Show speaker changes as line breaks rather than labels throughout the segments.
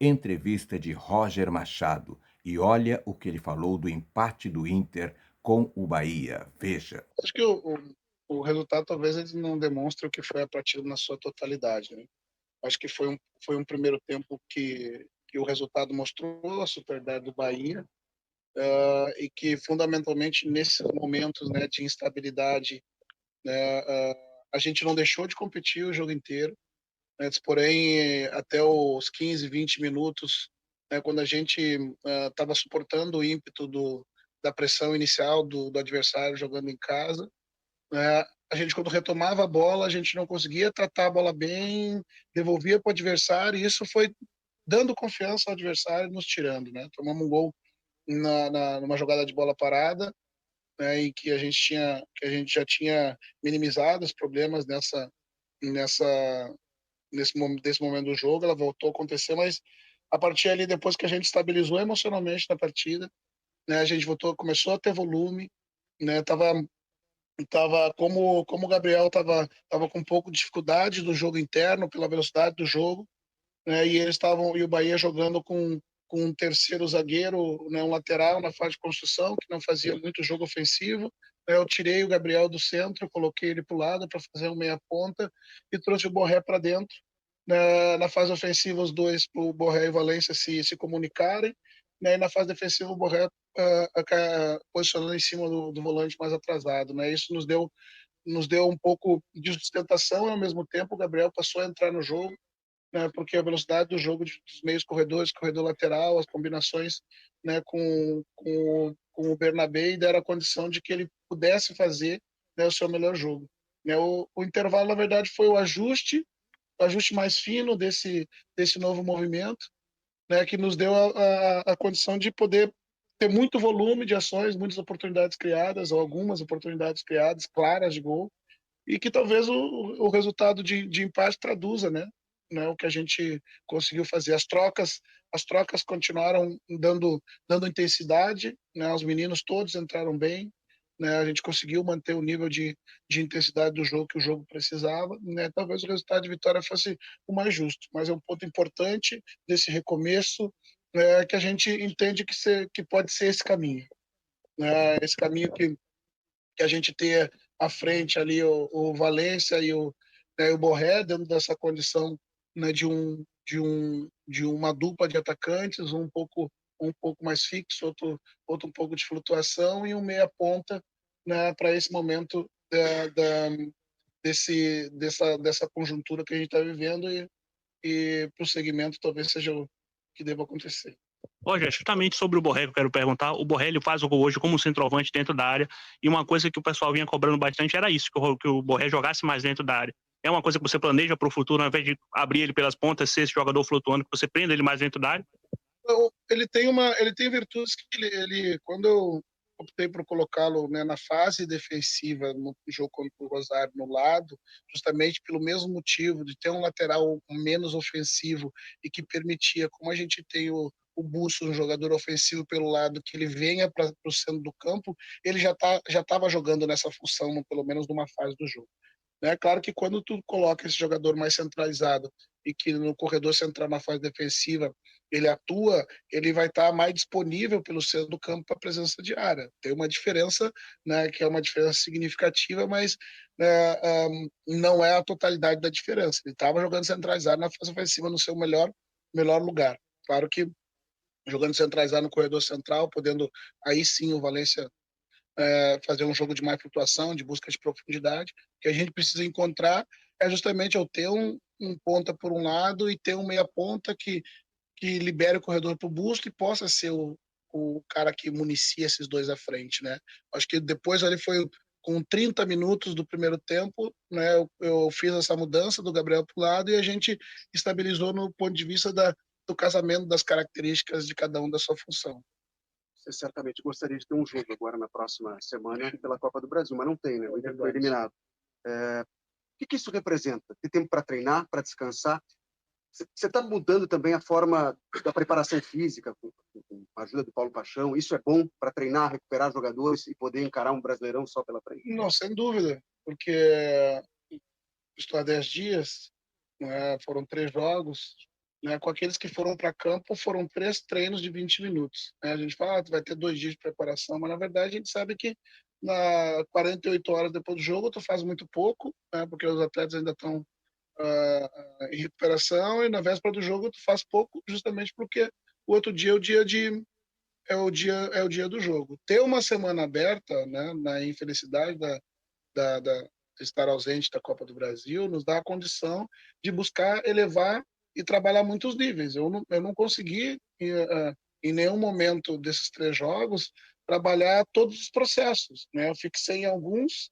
Entrevista de Roger Machado. E olha o que ele falou do empate do Inter com o Bahia. Veja.
Acho que o resultado talvez ele não demonstre o que foi a partida na sua totalidade, né? Acho que foi um primeiro tempo que o resultado mostrou a superioridade do Bahia, e que fundamentalmente nesses momentos, né, de instabilidade, né, a gente não deixou de competir o jogo inteiro, né, porém até os 15, 20 minutos, né, quando a gente estava suportando o ímpeto da pressão inicial do adversário jogando em casa, né, a gente, quando retomava a bola, a gente não conseguia tratar a bola bem, devolvia para o adversário, e isso foi dando confiança ao adversário e nos tirando, né? Tomamos um gol numa jogada de bola parada, né, em que a gente já tinha minimizado os problemas nessa, desse momento do jogo, ela voltou a acontecer, mas a partir ali, depois que a gente estabilizou emocionalmente na partida, né, a gente começou a ter volume, né, como o Gabriel tava com um pouco de dificuldade do jogo interno pela velocidade do jogo, né, e o Bahia jogando com um terceiro zagueiro, né, um lateral na fase de construção que não fazia muito jogo ofensivo, né, eu tirei o Gabriel do centro, coloquei ele para o lado para fazer um meia ponta e trouxe o Borré para dentro. Na fase ofensiva, os dois, o Borré e o Valência, se comunicarem, né, e na fase defensiva, o Borré posicionando em cima do volante mais atrasado. Né? Isso nos deu um pouco de sustentação, e ao mesmo tempo o Gabriel passou a entrar no jogo, né, porque a velocidade do jogo dos meios corredores, corredor lateral, as combinações, né, com o Bernabé, deram a condição de que ele pudesse fazer, né, o seu melhor jogo. Né, o intervalo, na verdade, foi o ajuste mais fino desse novo movimento, né, que nos deu a condição de poder ter muito volume de ações, muitas oportunidades criadas, ou algumas oportunidades criadas, claras de gol, e que talvez o resultado de empate traduza, né, o que a gente conseguiu fazer. As trocas continuaram dando intensidade, né, os meninos todos entraram bem, né, a gente conseguiu manter o nível de intensidade do jogo que o jogo precisava, né, talvez o resultado de vitória fosse o mais justo, mas é um ponto importante desse recomeço, que a gente entende que pode ser esse caminho, né, esse caminho que a gente tenha à frente ali o Valência né, o Borré, dentro dessa condição, né, de uma dupla de atacantes, um pouco mais fixo, outro um pouco de flutuação, e um meia-ponta, né, para esse momento dessa conjuntura que a gente está vivendo, e para o segmento talvez seja o que deva acontecer.
Roger, justamente sobre o Borré que eu quero perguntar. O Borré ele faz o gol hoje como centroavante dentro da área, e uma coisa que o pessoal vinha cobrando bastante era isso, que o Borré jogasse mais dentro da área. É uma coisa que você planeja para o futuro, ao invés de abrir ele pelas pontas, ser esse jogador flutuando, que você prenda ele mais dentro da área?
Então, ele tem virtudes que quando eu optei por colocá-lo, né, na fase defensiva no jogo contra o Rosário no lado, justamente pelo mesmo motivo de ter um lateral menos ofensivo e que permitia, como a gente tem o Busso, um jogador ofensivo pelo lado, que ele venha para o centro do campo, ele já estava jogando nessa função, pelo menos numa fase do jogo. É claro que quando tu coloca esse jogador mais centralizado e que no corredor central, na fase defensiva, ele atua, ele vai estar mais disponível pelo centro do campo para a presença diária. Tem uma diferença, né, que é uma diferença significativa, mas não é a totalidade da diferença. Ele estava jogando centralizado na fase ofensiva no seu melhor lugar. Claro que jogando centralizado no corredor central, podendo aí sim o Valência fazer um jogo de mais flutuação, de busca de profundidade. O que a gente precisa encontrar é justamente eu ter um ponta por um lado e ter um meia ponta que libere o corredor para o busto e possa ser o cara que municia esses dois à frente, né? Acho que depois ali foi com 30 minutos do primeiro tempo, né, eu fiz essa mudança do Gabriel para o lado e a gente estabilizou no ponto de vista do casamento das características de cada um da sua função.
Você certamente gostaria de ter um jogo agora na próxima semana pela Copa do Brasil, mas não tem, né? O Inter foi eliminado. O que isso representa? Ter tempo para treinar, para descansar? Você está mudando também a forma da preparação física, com a ajuda do Paulo Paixão? Isso é bom para treinar, recuperar jogadores e poder encarar um Brasileirão só pela frente?
Não, sem dúvida, porque estou há 10 dias, né, foram 3 jogos, né? Com aqueles que foram para campo, foram 3 treinos de 20 minutos, né? A gente fala: "Ah, tu vai ter 2 dias de preparação", mas na verdade a gente sabe que na 48 horas depois do jogo tu faz muito pouco, né, porque os atletas ainda estão em recuperação, e na véspera do jogo tu faz pouco, justamente porque o outro dia é o dia do jogo. Ter uma semana aberta, né, na infelicidade da de estar ausente da Copa do Brasil, nos dá a condição de buscar elevar e trabalhar muitos níveis. Eu não consegui, em nenhum momento desses 3 jogos, trabalhar todos os processos, né. Eu fixei em alguns,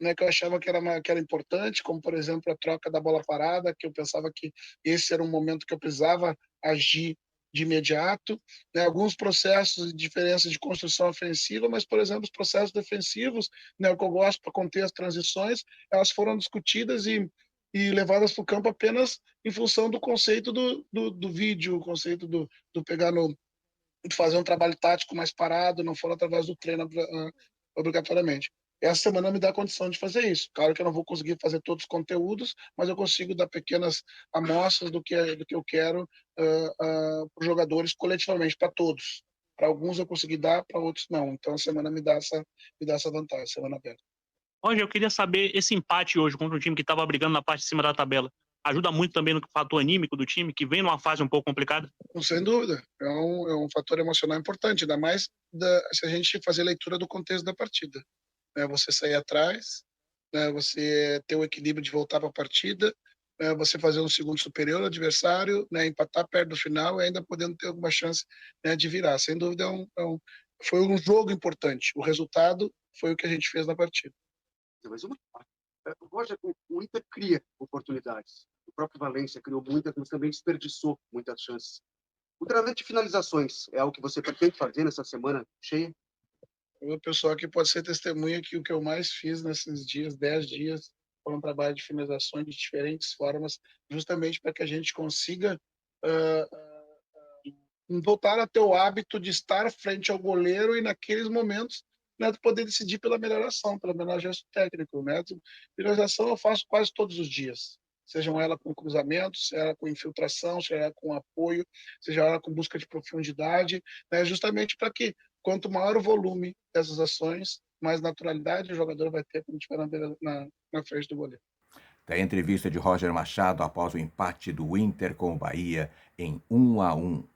né, que eu achava que era importante, como, por exemplo, a troca da bola parada, que eu pensava que esse era um momento que eu precisava agir de imediato, né, alguns processos e diferenças de construção ofensiva, mas, por exemplo, os processos defensivos, né, o que eu gosto para conter as transições, elas foram discutidas e levadas para o campo apenas em função do conceito do vídeo, o conceito do pegar no de fazer um trabalho tático mais parado, não foram através do treino obrigatoriamente. Essa semana me dá a condição de fazer isso. Claro que eu não vou conseguir fazer todos os conteúdos, mas eu consigo dar pequenas amostras do que eu quero para os jogadores coletivamente, para todos. Para alguns eu consegui dar, para outros não. Então a semana me dá essa vantagem, semana aberta.
Roger, eu queria saber, esse empate hoje contra um time que estava brigando na parte de cima da tabela, ajuda muito também no fator anímico do time, que vem numa fase um pouco complicada?
Sem dúvida, é um fator emocional importante, ainda mais se a gente fazer leitura do contexto da partida, né? Você sair atrás, né? Você ter o equilíbrio de voltar para a partida, né? Você fazer um segundo superior ao adversário, né? Empatar perto do final e ainda podendo ter alguma chance, né, de virar. Sem dúvida, foi um jogo importante. O resultado foi o que a gente fez na partida.
Mas Roger, o Inter cria oportunidades. O próprio Valência criou muitas, mas também desperdiçou muitas chances. O treinamento de finalizações é algo que você pretende fazer nessa semana cheia?
O pessoal aqui pode ser testemunha que o que eu mais fiz nesses dias, 10 dias, foi um trabalho de finalizações de diferentes formas, justamente para que a gente consiga voltar a ter o hábito de estar frente ao goleiro e naqueles momentos, né, de poder decidir pela melhor ação, pelo melhor gesto técnico, né? Finalização eu faço quase todos os dias, sejam ela com cruzamento, seja ela com infiltração, seja ela com apoio, seja ela com busca de profundidade, né? Justamente para que quanto maior o volume dessas ações, mais naturalidade o jogador vai ter quando estiver na frente do goleiro.
Da entrevista de Roger Machado após o empate do Inter com o Bahia em 1-1.